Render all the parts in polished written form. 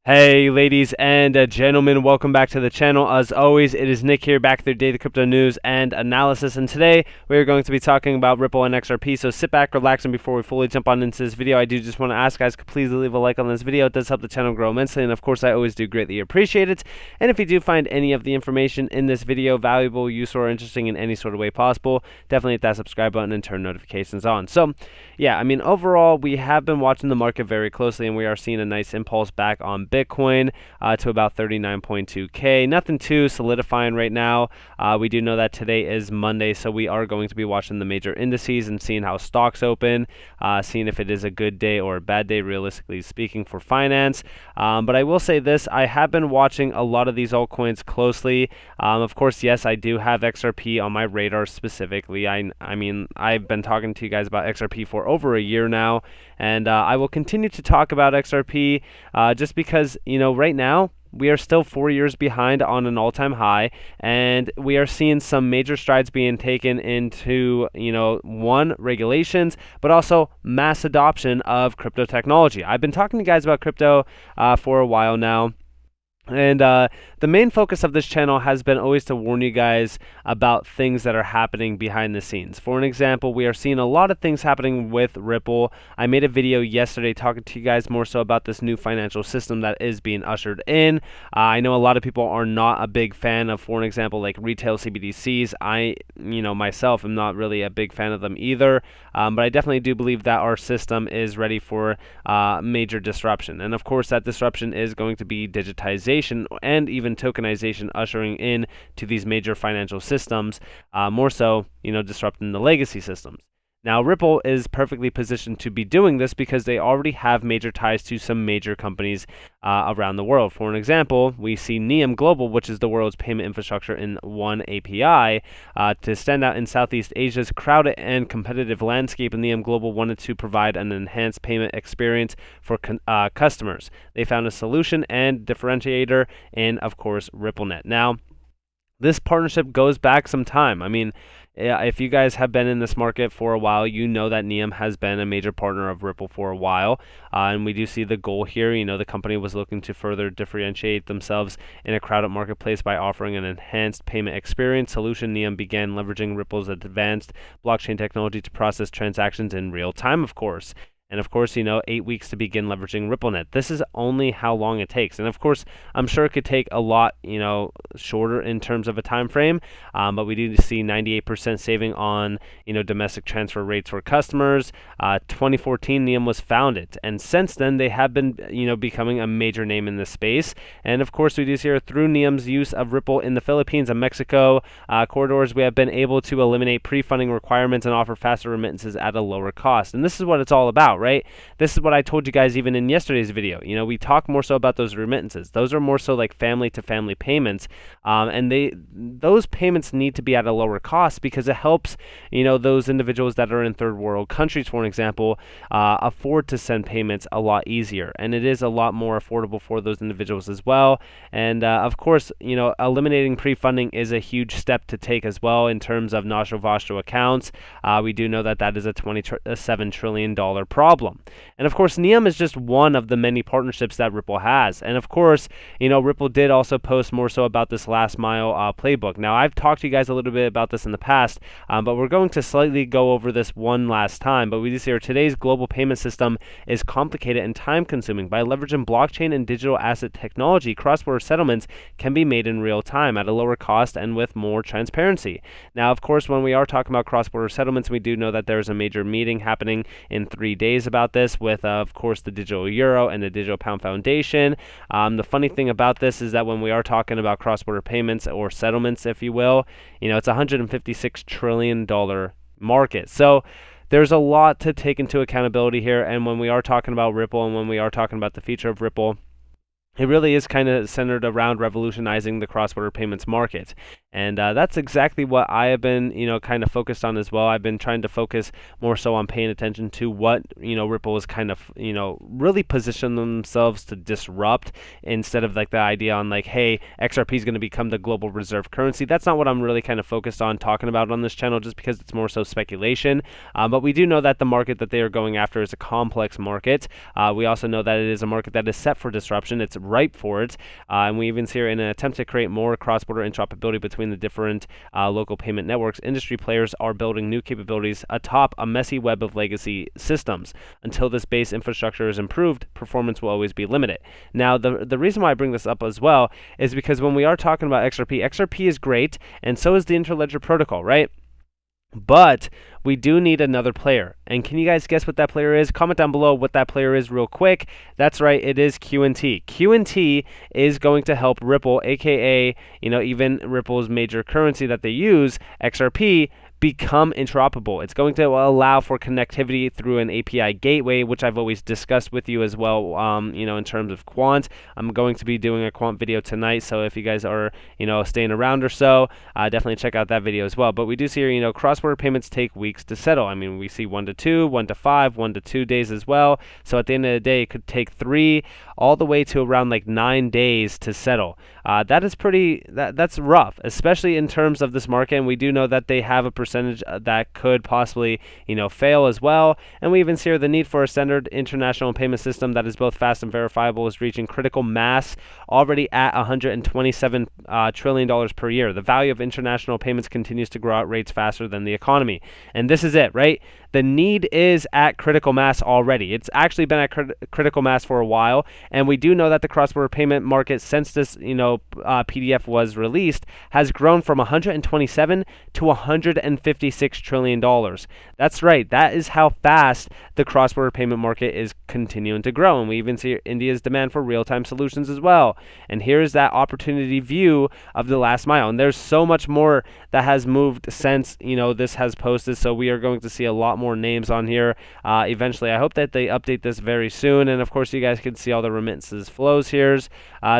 Hey ladies and gentlemen, welcome back to the channel. As always, it is Nick here, back with your daily crypto news and analysis, and today we're going to be talking about Ripple and XRP. So sit back, relax, and before we fully jump on into this video, I do just want to ask guys, please leave a like on this video. It does help the channel grow immensely, and of course I always do greatly appreciate it. And if you do find any of the information in this video valuable, useful, or interesting in any sort of way possible, definitely hit that subscribe button and turn notifications on. So yeah, I mean, overall we have been watching the market very closely, and we are seeing a nice impulse back on Bitcoin to about 39.2K. Nothing too solidifying right now. We do know that today is Monday, so we are going to be watching the major indices and seeing how stocks open, seeing if it is a good day or a bad day, realistically speaking, for finance. But I will say this, I have been watching a lot of these altcoins closely. Of course, yes, I do have XRP on my radar specifically. I mean, I've been talking to you guys about XRP for over a year now, and I will continue to talk about XRP just because, you know, right now we are still 4 years behind on an all-time high, and we are seeing some major strides being taken into, you know, one, regulations, but also mass adoption of crypto technology. I've been talking to you guys about crypto for a while now. And the main focus of this channel has been always to warn you guys about things that are happening behind the scenes. For an example, we are seeing a lot of things happening with Ripple. I made a video yesterday talking to you guys more so about this new financial system that is being ushered in. I know a lot of people are not a big fan of, for an example, like retail CBDCs. I, you know, myself am not really a big fan of them either. But I definitely do believe that our system is ready for major disruption. And of course, that disruption is going to be digitization and even tokenization, ushering in to these major financial systems, more so, you know, disrupting the legacy systems. Now, Ripple is perfectly positioned to be doing this because they already have major ties to some major companies around the world. For an example, we see Niom Global, which is the world's payment infrastructure in one API, to stand out in Southeast Asia's crowded and competitive landscape, and Niom Global wanted to provide an enhanced payment experience for customers. They found a solution and differentiator in, of course, RippleNet. Now, this partnership goes back some time. I mean, if you guys have been in this market for a while, you know that Niom has been a major partner of Ripple for a while. And we do see the goal here. You know, the company was looking to further differentiate themselves in a crowded marketplace by offering an enhanced payment experience solution. Niom began leveraging Ripple's advanced blockchain technology to process transactions in real time, of course. And of course, you know, 8 weeks to begin leveraging RippleNet. This is only how long it takes. And of course, I'm sure it could take a lot, you know, shorter in terms of a time frame. But we do see 98% saving on, you know, domestic transfer rates for customers. 2014, Niom was founded, and since then they have been, you know, becoming a major name in this space. And of course, we do see here through Niom's use of Ripple in the Philippines and Mexico corridors, we have been able to eliminate pre-funding requirements and offer faster remittances at a lower cost. And this is what it's all about, right? This is what I told you guys even in yesterday's video. You know, we talk more so about those remittances. Those are more so like family to family payments, and those payments need to be at a lower cost because it helps, you know, those individuals that are in third world countries, for an example, afford to send payments a lot easier, and it is a lot more affordable for those individuals as well. And of course, you know, eliminating pre-funding is a huge step to take as well in terms of nostril vostro accounts. We do know that that is a $27 trillion problem. And of course, Niom is just one of the many partnerships that Ripple has. And of course, you know, Ripple did also post more so about this last mile playbook. Now, I've talked to you guys a little bit about this in the past, but we're going to slightly go over this one last time. But we just hear today's global payment system is complicated and time consuming. By leveraging blockchain and digital asset technology, cross-border settlements can be made in real time at a lower cost and with more transparency. Now, of course, when we are talking about cross-border settlements, we do know that there's a major meeting happening in 3 days about this with, of course, the Digital Euro and the Digital Pound Foundation. The funny thing about this is that when we are talking about cross-border payments or settlements, if you will, you know, it's a $156 trillion market. So there's a lot to take into accountability here. And when we are talking about Ripple and when we are talking about the future of Ripple, it really is kind of centered around revolutionizing the cross-border payments market. And that's exactly what I have been, you know, kind of focused on as well. I've been trying to focus more so on paying attention to what, you know, Ripple is kind of, you know, really position themselves to disrupt instead of like the idea on like, hey, XRP is going to become the global reserve currency. That's not what I'm really kind of focused on talking about on this channel, just because it's more so speculation. But we do know that the market that they are going after is a complex market. We also know that it is a market that is set for disruption. It's ripe for it. And we even see here in an attempt to create more cross-border interoperability between the different local payment networks, industry players are building new capabilities atop a messy web of legacy systems. Until this base infrastructure is improved, performance will always be limited. Now, the reason why I bring this up as well is because when we are talking about XRP is great, and so is the Interledger protocol, right? But we do need another player. And can you guys guess what that player is? Comment down below what that player is real quick. That's right, it is QNT. QNT is going to help Ripple, aka, even Ripple's major currency that they use, XRP, become interoperable. It's going to allow for connectivity through an API gateway, which I've always discussed with you as well, in terms of quant. I'm going to be doing a quant video tonight, so if you guys are, staying around or so, definitely check out that video as well. But we do see here, cross-border payments take weeks to settle. I mean, we see 1 to 2, 1 to 5, 1 to 2 days as well. So at the end of the day, it could take 3 all the way to around like 9 days to settle. That is that's rough, especially in terms of this market. And we do know that they have a percentage that could possibly, fail as well. And we even see here the need for a standard international payment system that is both fast and verifiable is reaching critical mass, already at $127 trillion per year. The value of international payments continues to grow at rates faster than the economy. And this is it, right? The need is at critical mass already. It's actually been at critical mass for a while, and we do know that the cross-border payment market, since this PDF was released, has grown from 127 to 156 trillion dollars. That's right. That is how fast the cross-border payment market is continuing to grow, and we even see India's demand for real-time solutions as well. And here's that opportunity view of the last mile, and there's so much more that has moved since this has posted. So we are going to see a lot more names on here eventually. I hope that they update this very soon, and of course you guys can see all the remittances flows here.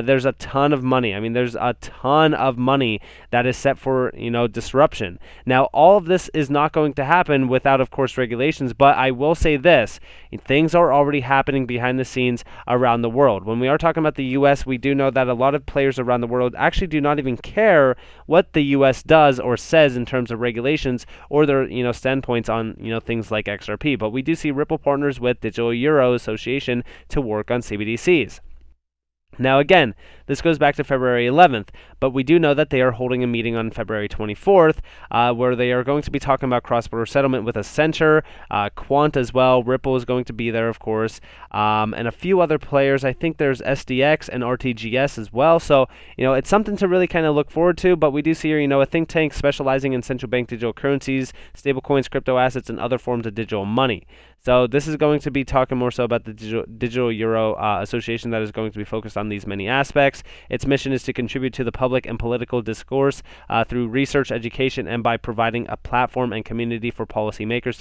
There's a ton of money. I mean, there's a ton of money that is set for disruption. Now, all of this is not going to happen without, of course, regulations, but I will say this: things are already happening behind the scenes around the world. When we are talking about the US, we do know that a lot of players around the world actually do not even care what the US does or says in terms of regulations or their standpoints on things like XRP. But we do see Ripple partners with Digital Euro Association to work on CBDCs. Now again, this goes back to February 11th, but we do know that they are holding a meeting on February 24th where they are going to be talking about cross-border settlement with a center, Quant as well. Ripple is going to be there, of course, and a few other players. I think there's SDX and RTGS as well. So, it's something to really kind of look forward to, but we do see here, a think tank specializing in central bank digital currencies, stablecoins, crypto assets, and other forms of digital money. So this is going to be talking more so about the Digital Euro Association that is going to be focused on these many aspects. Its mission is to contribute to the public and political discourse through research, education, and by providing a platform and community for policymakers,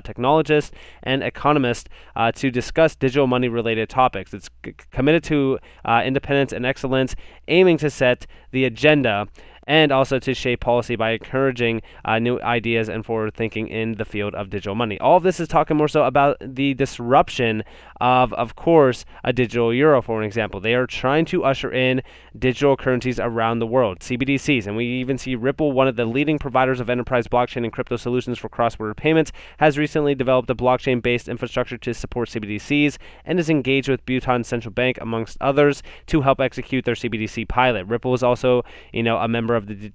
technologists, and economists to discuss digital money-related topics. It's committed to independence and excellence, aiming to set the agenda and also to shape policy by encouraging new ideas and forward thinking in the field of digital money. All of this is talking more so about the disruption of course, a digital euro, for an example. They are trying to usher in digital currencies around the world, CBDCs, and we even see Ripple, one of the leading providers of enterprise blockchain and crypto solutions for cross-border payments, has recently developed a blockchain-based infrastructure to support CBDCs and is engaged with Bhutan Central Bank, amongst others, to help execute their CBDC pilot. Ripple is also, a member of the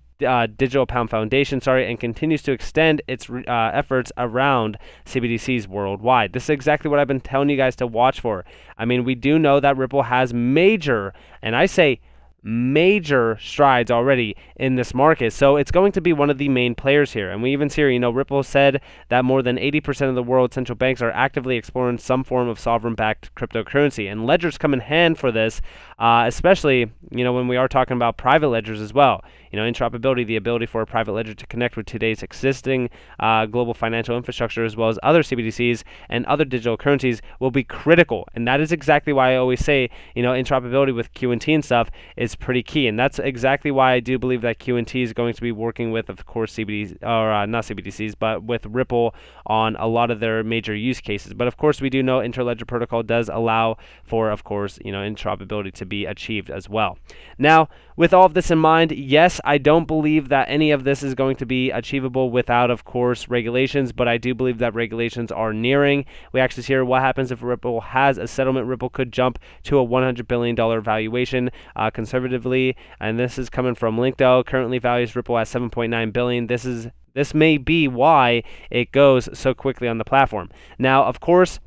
Digital Pound Foundation, and continues to extend its efforts around CBDCs worldwide. This is exactly what I've been telling you guys to watch for. I mean, we do know that Ripple has major, and I say major strides already in this market, so it's going to be one of the main players here. And we even see here, Ripple said that more than 80% of the world's central banks are actively exploring some form of sovereign-backed cryptocurrency, and ledgers come in hand for this, especially when we are talking about private ledgers as well. Interoperability, the ability for a private ledger to connect with today's existing global financial infrastructure, as well as other CBDCs and other digital currencies, will be critical. And that is exactly why I always say, interoperability with QNT and stuff is pretty key. And that's exactly why I do believe that QNT is going to be working with, of course, CBDCs, or not CBDCs, but with Ripple on a lot of their major use cases. But of course, we do know Interledger Protocol does allow for, of course, interoperability to be achieved as well. Now, with all of this in mind, yes, course, I don't believe that any of this is going to be achievable without, of course, regulations, but I do believe that regulations are nearing. We actually see here what happens if Ripple has a settlement. Ripple could jump to a $100 billion valuation conservatively, and this is coming from LinkedIn. Currently values Ripple at $7.9 billion. This may be why it goes so quickly on the platform. Now, of course,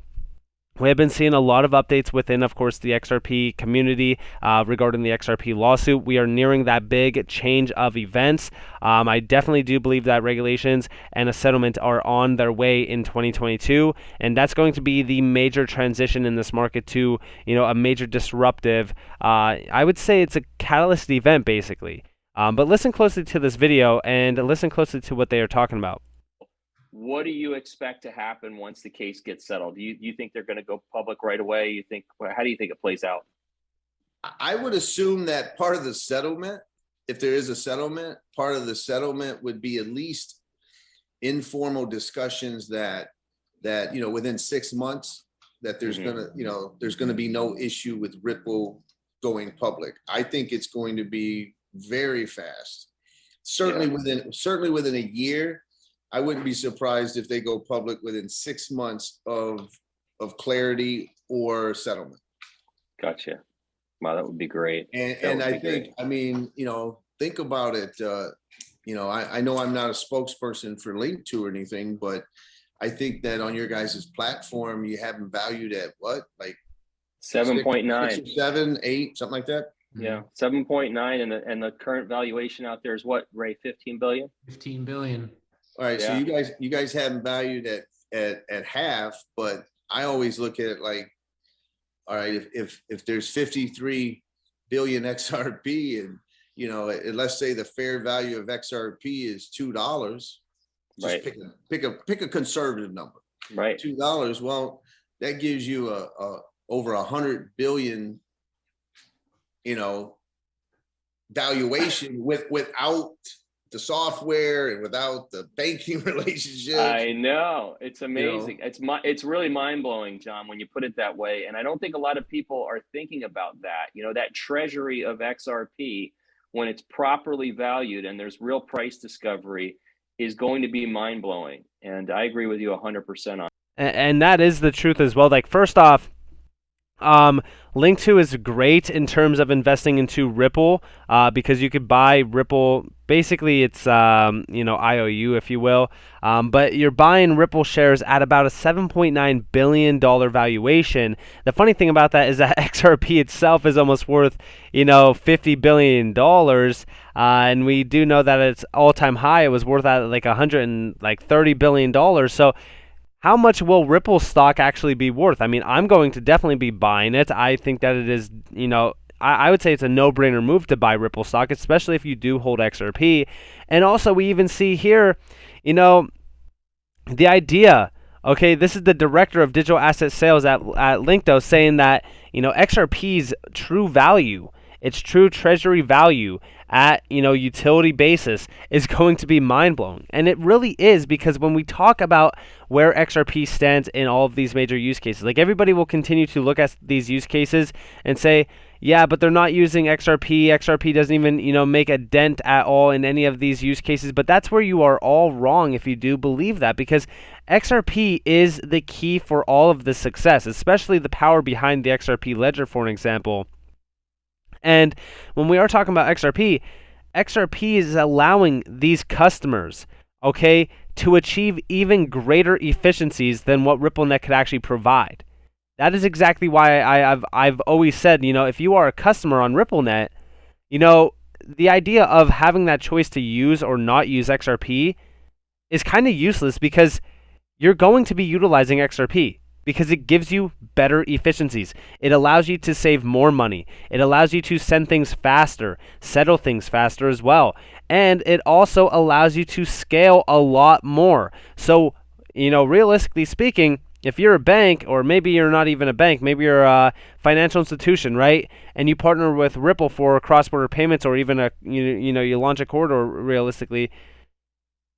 we have been seeing a lot of updates within, of course, the XRP community regarding the XRP lawsuit. We are nearing that big change of events. I definitely do believe that regulations and a settlement are on their way in 2022, and that's going to be the major transition in this market to, a major disruptive. I would say it's a catalyst event, basically. But listen closely to this video and listen closely to what they are talking about. What do you expect to happen once the case gets settled? Do you think they're going to go public right away? How do you think it plays out? I would assume that part of the settlement, if there is a settlement, part of the settlement would be at least informal discussions that within 6 months that there's there's gonna be no issue with Ripple going public. I think it's going to be very fast. Certainly within a year. I wouldn't be surprised if they go public within 6 months of clarity or settlement. Gotcha. Wow, that would be great. And I think, think about it. I know I'm not a spokesperson for Link2 or anything, but I think that on your guys' platform, you have them valued at what? Like 7.9. 7, 8, something like that? Yeah, 7.9. And the current valuation out there is what, Ray? 15 billion? 15 billion. All right, so you guys have them valued at half, but I always look at it like, all right, if there's 53 billion XRP and let's say the fair value of XRP is $2, just pick a conservative number, right? $2. Well, that gives you over 100 billion, valuation without the software and without the banking relationship. I know, it's amazing. It's really mind-blowing, John, when you put it that way. And I don't think a lot of people are thinking about that. that treasury of XRP, when it's properly valued and there's real price discovery, is going to be mind-blowing. And I agree with you 100% on. And that is the truth as well. Like, first off, Link2 is great in terms of investing into Ripple because you could buy Ripple. Basically, it's IOU, if you will, but you're buying Ripple shares at about a $7.9 billion valuation. The funny thing about that is that XRP itself is almost worth $50 billion, and we do know that its all-time high, it was worth at like $130 billion. So how much will Ripple stock actually be worth? I mean, I'm going to definitely be buying it. I think that it is, I would say it's a no-brainer move to buy Ripple stock, especially if you do hold XRP. And also, we even see here, the idea, okay, this is the director of digital asset sales at LinkedIn saying that, XRP's true value, its true treasury value at utility basis is going to be mind-blowing. And it really is, because when we talk about where XRP stands in all of these major use cases, like, everybody will continue to look at these use cases and say, yeah, but they're not using XRP. XRP doesn't even make a dent at all in any of these use cases. But that's where you are all wrong if you do believe that, because XRP is the key for all of this success, especially the power behind the XRP ledger, for an example. And when we are talking about XRP, XRP is allowing these customers, okay, to achieve even greater efficiencies than what RippleNet could actually provide. That is exactly why I've always said, if you are a customer on RippleNet, the idea of having that choice to use or not use XRP is kind of useless, because you're going to be utilizing XRP. Because it gives you better efficiencies. It allows you to save more money. It allows you to send things faster, settle things faster as well. And it also allows you to scale a lot more. So, realistically speaking, if you're a bank, or maybe you're not even a bank, maybe you're a financial institution, right? And you partner with Ripple for cross-border payments, or even you launch a corridor realistically,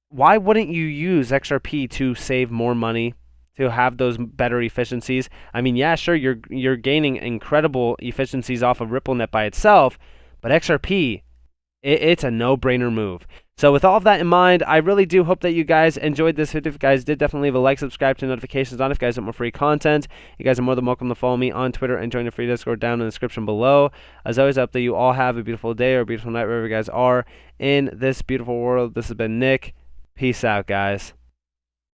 why wouldn't you use XRP to save more money, to have those better efficiencies? I mean, yeah, sure, you're gaining incredible efficiencies off of RippleNet by itself, but XRP it's a no-brainer move. So with all of that in mind, I really do hope that you guys enjoyed this video. If you guys did, definitely leave a like, subscribe, to notifications on if you guys want more free content. You guys are more than welcome to follow me on Twitter and join the free Discord down in the description below. As always, I hope that you all have a beautiful day or a beautiful night wherever you guys are in this beautiful world. This has been Nick. Peace out, guys.